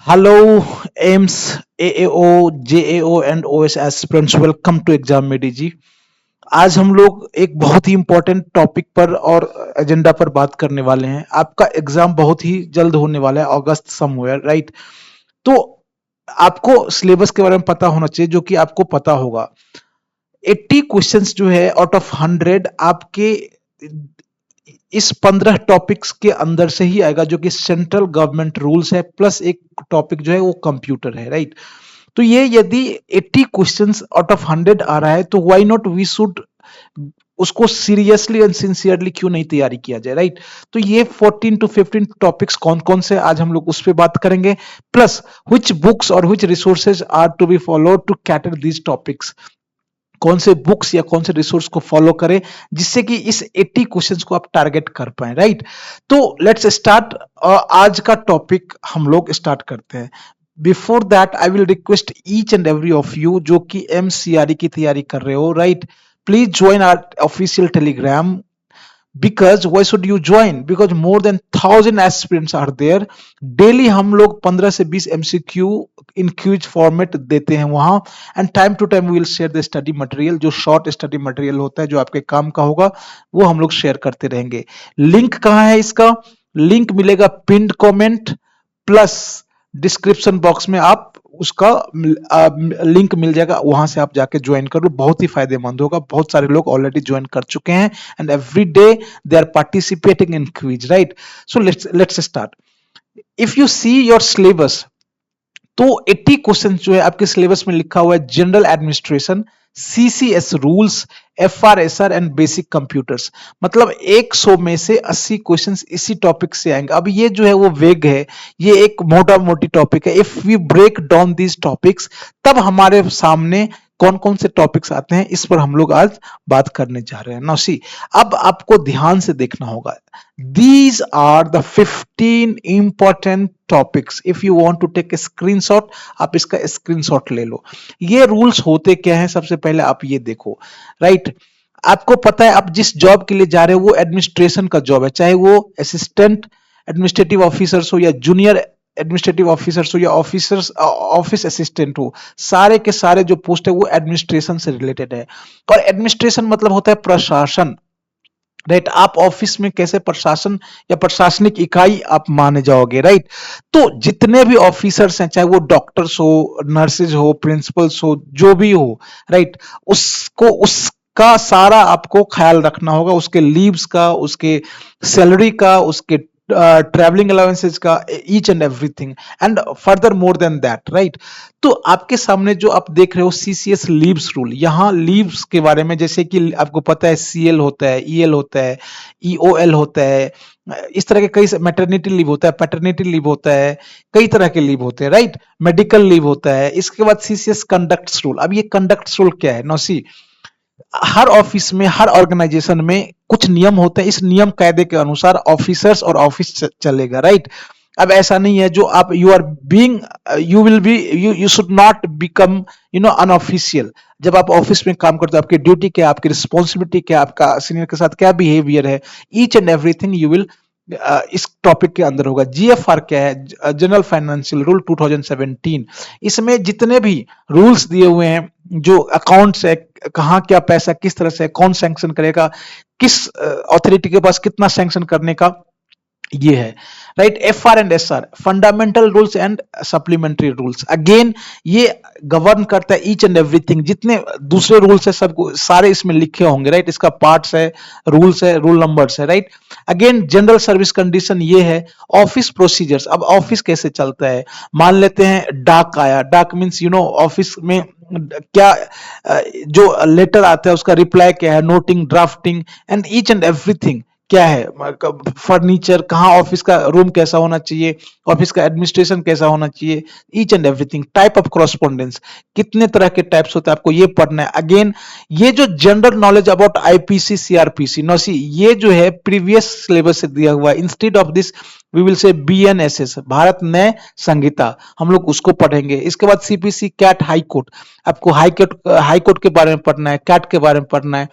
Hello, AIMS, AAO, JAO and OS aspirants. Welcome to exam मेडी जी। आज हम लोग एक बहुत ही इंपॉर्टेंट टॉपिक पर और एजेंडा पर बात करने वाले हैं। आपका एग्जाम बहुत ही जल्द होने वाला है, अगस्त समवेयर, राइट? तो आपको सिलेबस के बारे में पता होना चाहिए, जो कि आपको पता होगा। 80 क्वेश्चंस जो है आउट ऑफ 100 आपके इस 15 टॉपिक्स के अंदर से ही आएगा, जो कि सेंट्रल गवर्नमेंट रूल्स है, प्लस एक टॉपिक जो है वो कंप्यूटर है, राइट? तो ये यदि 80 क्वेश्चंस आउट ऑफ 100 आ रहा है, तो व्हाई नॉट वी शुड उसको सीरियसली एंड सिंसियरली क्यों नहीं तैयारी किया जाए, राइट? तो ये 14 टू 15 टॉपिक्स कौन कौन से आज हम लोग उस पर बात करेंगे, प्लस व्हिच बुक्स और which resources are to be followed to cater these topics. कौन से बुक्स या कौन से रिसोर्स को फॉलो करें जिससे कि इस 80 क्वेश्चंस को आप टारगेट कर पाए, राइट? तो लेट्स स्टार्ट। आज का टॉपिक हम लोग स्टार्ट करते हैं। Before that I will request each and every of you जो कि एमसीआरई की तैयारी कर रहे हो, right? Please join our official Telegram. Because why should you join? Because more than 1000 aspirants are there. Daily हम लोग 15 से 20 एमसीक्यू इन क्यूज फॉर्मेट देते हैं वहां। And time to time we will share the study material, जो short study material होता है जो आपके काम का होगा, वो हम लोग शेयर करते रहेंगे। लिंक कहाँ है इसका? लिंक मिलेगा पिंड कमेंट प्लस डिस्क्रिप्शन बॉक्स में। आप उसका लिंक मिल जाएगा, वहां से आप जाके ज्वाइन कर लो, बहुत ही फायदेमंद होगा। बहुत सारे लोग ऑलरेडी ज्वाइन कर चुके हैं and every day they are participating in quiz, right? So let's start. If you see your syllabus, तो 80 क्वेश्चन जो है आपके सिलेबस में लिखा हुआ है general administration, CCS rules, FRSR and basic computers. मतलब 100 में से 80 क्वेश्चंस इसी टॉपिक से आएंगे। अब ये जो है वो वेग है, ये एक मोटा मोटी टॉपिक है। If we break down these topics, तब हमारे सामने कौन कौन से टॉपिक्स आते हैं, इस पर हम लोग आज बात करने जा रहे हैं। नाउ सी, अब आपको ध्यान से देखना होगा। These are the 15 important topics. If you want to take a screenshot, आप इसका स्क्रीनशॉट ले लो। ये रूल्स होते क्या हैं, सबसे पहले आप ये देखो, राइट? आपको पता है आप जिस जॉब के लिए जा रहे हो वो एडमिनिस्ट्रेशन का जॉब है, चाहे वो असिस्टेंट एडमिनिस्ट्रेटिव ऑफिसर्स हो या जूनियर एडमिनिस्ट्रेटिव ऑफिसर्स हो या ऑफिसर्स ऑफिस असिस्टेंट हो, सारे के सारे जो पोस्ट है वो एडमिनिस्ट्रेशन से रिलेटेड है। और एडमिनिस्ट्रेशन मतलब होता है प्रशासन, राइट? आप ऑफिस में कैसे प्रशासन या प्रशासनिक इकाई आप माने जाओगे, राइट? तो जितने भी ऑफिसर्स हैं, चाहे वो डॉक्टर्स हो, नर्सेज हो, प्रिंसिपल्स हो, जो भी हो, राइट, उसका सारा आपको ख्याल रखना होगा, उसके लीव्स का, उसके सैलरी का, उसके ट्रैवलिंग अलाउंसेस का, each and everything and further more than that, right? तो आपके सामने जो आप देख रहे हो सीसीएस लीव्स रूल, यहाँ लीव्स के बारे में, जैसे कि आपको पता है सीएल होता है, ईएल होता है, ईओएल होता है, इस तरह के कई मैटरनिटी लीव होता है, पैटर्निटी लीव होता है, कई तरह के लीव होते हैं, राइट? मेडिकल लीव होता है। इसके बाद सीसीएस कंडक्ट्स रूल। अब ये कंडक्ट्स रूल क्या है? नो सी, हर ऑफिस में, हर ऑर्गेनाइजेशन में कुछ नियम होते हैं। इस नियम कायदे के अनुसार ऑफिसर्स और ऑफिस चलेगा, राइट? अब ऐसा नहीं है जो आप you are being, you will be, you should not become unofficial. जब आप ऑफिस में काम करते हो, आपकी ड्यूटी क्या है, आपकी रिस्पॉन्सिबिलिटी क्या है, आपका सीनियर के साथ क्या बिहेवियर है, each and everything you will इस टॉपिक के अंदर होगा। जीएफआर क्या है? General financial rule 2017। इसमें जितने भी रूल्स दिए हुए हैं, जो अकाउंट्स है, कहाँ क्या पैसा किस तरह से, कौन सैंक्शन करेगा, किस अथॉरिटी के पास कितना सैंक्शन करने का, ये है, right? FR and SR, fundamental rules and supplementary rules. Again ये गवर्न करता है ईच एंड एवरीथिंग। जितने दूसरे रूल्स है सब सारे इसमें लिखे होंगे, राइट? इसका पार्ट्स है, रूल्स है, रूल नंबर्स है, right? Again general service condition ये है। ऑफिस प्रोसीजर्स, अब ऑफिस कैसे चलता है? मान लेते हैं डाक आया, डाक मीन्स ऑफिस में क्या जो लेटर आता है उसका रिप्लाई क्या है, noting, drafting and each and everything क्या है, फर्नीचर, कहाँ ऑफिस का रूम कैसा होना चाहिए, ऑफिस का एडमिनिस्ट्रेशन कैसा होना चाहिए, each and everything. Type of correspondence, कितने तरह के टाइप्स होते हैं, आपको ये पढ़ना है। अगेन ये जो general knowledge about IPC, CrPC, no C, ये जो है प्रीवियस सिलेबस से दिया हुआ है। Instead of this we will say BNSS, Bharat Nyaya Sanhita, हम लोग उसको पढ़ेंगे। इसके बाद सीपीसी, कैट, हाई कोर्ट, आपको हाई कोर्ट के बारे में पढ़ना है, कैट के बारे में पढ़ना है।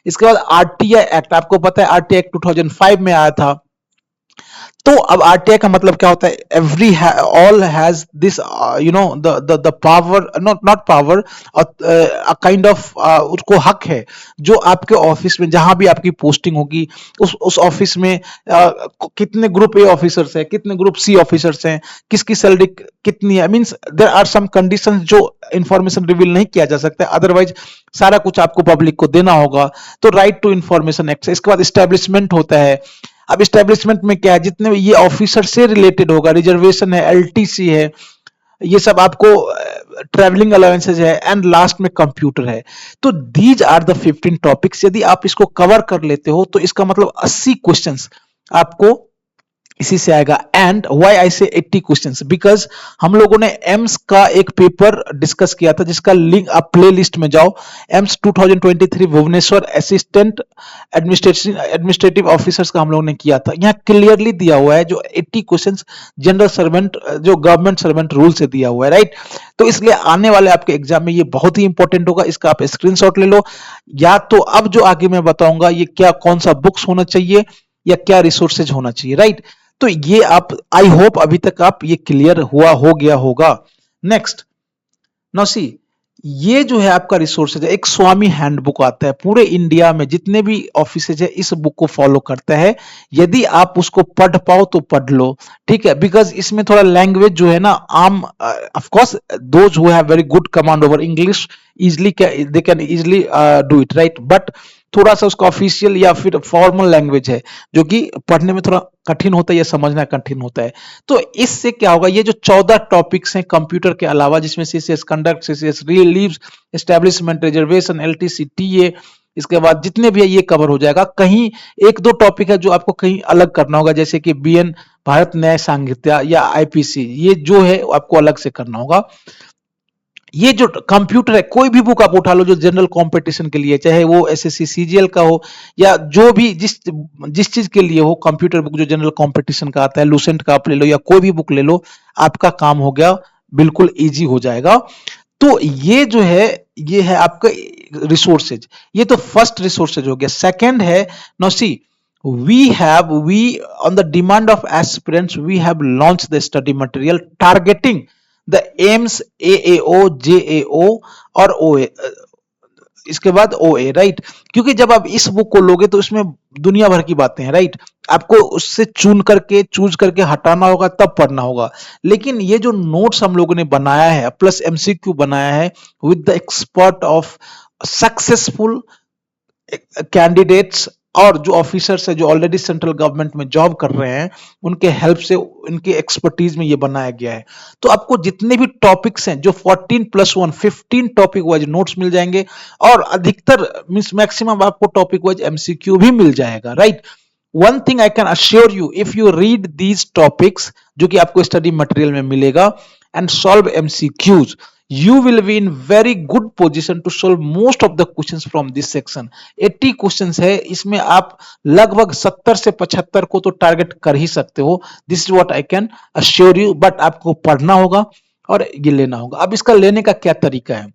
इसके बाद आरटीआई एक्ट, आपको पता है आरटीआई एक्ट 2005 में आया था। तो अब आरटीआई का मतलब क्या होता है, every all has this you know the power, not not power, a kind of उसको हक है, जो आपके ऑफिस में जहां भी आपकी पोस्टिंग होगी उस ऑफिस में कितने ग्रुप ए ऑफिसर्स हैं, कितने ग्रुप सी ऑफिसर्स हैं, किसकी सैलरी कितनी है, means there are some conditions जो इंफॉर्मेशन रिवील नहीं किया जा सकता, अदरवाइज सारा कुछ आपको पब्लिक को देना होगा। तो राइट टू इंफॉर्मेशन एक्ट, इसके बाद स्टैब्लिशमेंट होता है। अब स्टैब्लिशमेंट में क्या है, जितने ये ऑफिसर से रिलेटेड होगा, रिजर्वेशन है, एलटीसी है, ये सब आपको, ट्रैवलिंग अलाउंसेज है, एंड लास्ट में कंप्यूटर है। तो दीज आर द 15 टॉपिक्स। यदि आप इसको कवर कर लेते हो तो इसका मतलब 80 क्वेश्चंस आपको इसी से आएगा। एंड व्हाई आई से 80 क्वेश्चंस, बिकॉज हम लोगों ने एम्स का एक पेपर डिस्कस किया था जिसका लिंक आप प्ले लिस्ट में जाओ, AIIMS 2023 Bhubaneswar assistant administrative officers का हम लोगों ने किया था। यहाँ क्लियरली दिया हुआ है जो 80 क्वेश्चंस जनरल सर्वेंट, जो गवर्नमेंट सर्वेंट रूल से दिया हुआ है, राइट। तो इसलिए आने वाले आपके एग्जाम में ये बहुत ही इंपॉर्टेंट होगा, इसका आप स्क्रीनशॉट ले लो। या तो अब जो आगे मैं बताऊंगा ये क्या, कौन सा बुक्स होना चाहिए या क्या रिसोर्सेज होना चाहिए, राइट। तो ये आप, आई होप अभी तक आप ये क्लियर हो गया होगा। नेक्स्ट, नाउ सी, ये जो है आपका रिसोर्सेज है, एक स्वामी हैंडबुक आता है, पूरे इंडिया में जितने भी ऑफिसेज है इस बुक को फॉलो करता है। यदि आप उसको पढ़ पाओ तो पढ़ लो, ठीक है, बिकॉज इसमें थोड़ा लैंग्वेज जो है ना आम, of course those who have very good command over English easily they can easily do it, right, but थोड़ा सा उसका ऑफिशियल या फिर फॉर्मल लैंग्वेज है जो कि पढ़ने में थोड़ा कठिन होता है या समझना कठिन होता है। तो इससे क्या होगा, ये जो 14 टॉपिक्स हैं कंप्यूटर के अलावा, जिसमें CCS conduct, CCS leaves, establishment, reservation, LTC, TA, इसके बाद जितने भी है ये कवर हो जाएगा। कहीं एक दो टॉपिक है जो आपको कहीं अलग करना होगा, जैसे कि बीएन भारत न्याय संहिता या आईपीसी, ये जो है आपको अलग से करना होगा। ये जो कंप्यूटर है, कोई भी बुक आप उठा लो जो जनरल कंपटीशन के लिए, चाहे वो एसएससी सीजीएल का हो या जो भी जिस जिस चीज के लिए हो, कंप्यूटर बुक जो जनरल कंपटीशन का आता है, लूसेंट का आप ले लो या कोई भी बुक ले लो, आपका काम हो गया, बिल्कुल इजी हो जाएगा। तो ये जो है, ये है आपका रिसोर्सेज। ये तो फर्स्ट रिसोर्सेज हो गया। सेकंड है, no see, we on the demand of aspirants we have launched the study material targeting the AIIMS, AAO, JAO और OA, इसके बाद OA, राइट। क्योंकि जब आप इस बुक को लोगे तो इसमें दुनिया भर की बातें हैं, राइट। आपको उससे चूज करके हटाना होगा, तब पढ़ना होगा। लेकिन ये जो नोट्स हम लोगों ने बनाया है प्लस एमसीक्यू बनाया है with the expert of successful candidates और जो ऑफिसर्स है जो ऑलरेडी सेंट्रल गवर्नमेंट में जॉब कर रहे हैं, उनके हेल्प से, उनके एक्सपर्टीज में ये बनाया गया है। तो आपको जितने भी टॉपिक्स हैं, जो 14+1 15 टॉपिक वाइज नोट्स मिल जाएंगे, और अधिकतर मींस मैक्सिमम आपको टॉपिक वाइज एमसीक्यू भी मिल जाएगा, right. One thing I can assure you, if you read these topics जो कि आपको स्टडी मटेरियल में मिलेगा and solve MCQs, you will be in very good position to solve most of the questions from this section। 80 questions है, इसमें आप लगभग 70 से 75 को तो टारगेट कर ही सकते हो। This is what I can assure you, but आपको पढ़ना होगा और ये लेना होगा। अब इसका लेने का क्या तरीका है,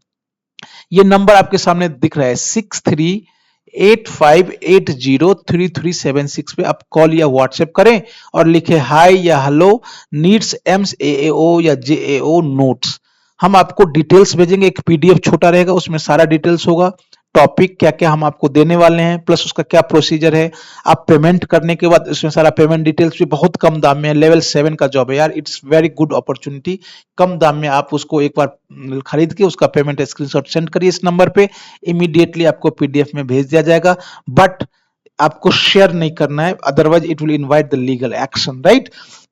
ये नंबर आपके सामने दिख रहा है 6385803376 पे आप कॉल या व्हाट्सएप करें और लिखे हाय या हेलो, नीड्स एम्स, AAO या JAO नोट्स। हम आपको डिटेल्स भेजेंगे, एक पीडीएफ छोटा रहेगा, उसमें सारा डिटेल्स होगा, टॉपिक क्या क्या हम आपको देने वाले हैं, प्लस उसका क्या प्रोसीजर है। आप पेमेंट करने के बाद उसमें सारा पेमेंट डिटेल्स भी बहुत कम दाम में है, लेवल 7 का जॉब है यार, इट्स वेरी गुड अपॉर्चुनिटी। कम दाम में आप उसको एक बार खरीद के उसका पेमेंट स्क्रीनशॉट सेंड करिए इस नंबर पे, इमीडिएटली आपको पीडीएफ में भेज दिया जाएगा। बट आपको शेयर नहीं करना है, otherwise it will invite the legal action, right.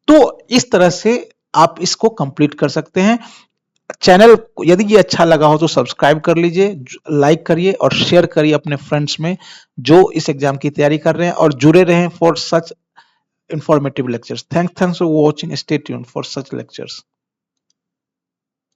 तो इस तरह से आप इसको कंप्लीट कर सकते हैं। चैनल यदि ये अच्छा लगा हो तो सब्सक्राइब कर लीजिए, लाइक करिए और शेयर करिए अपने फ्रेंड्स में जो इस एग्जाम की तैयारी कर रहे हैं, और जुड़े रहें for such informative lectures. Thanks for watching, stay tuned for such lectures.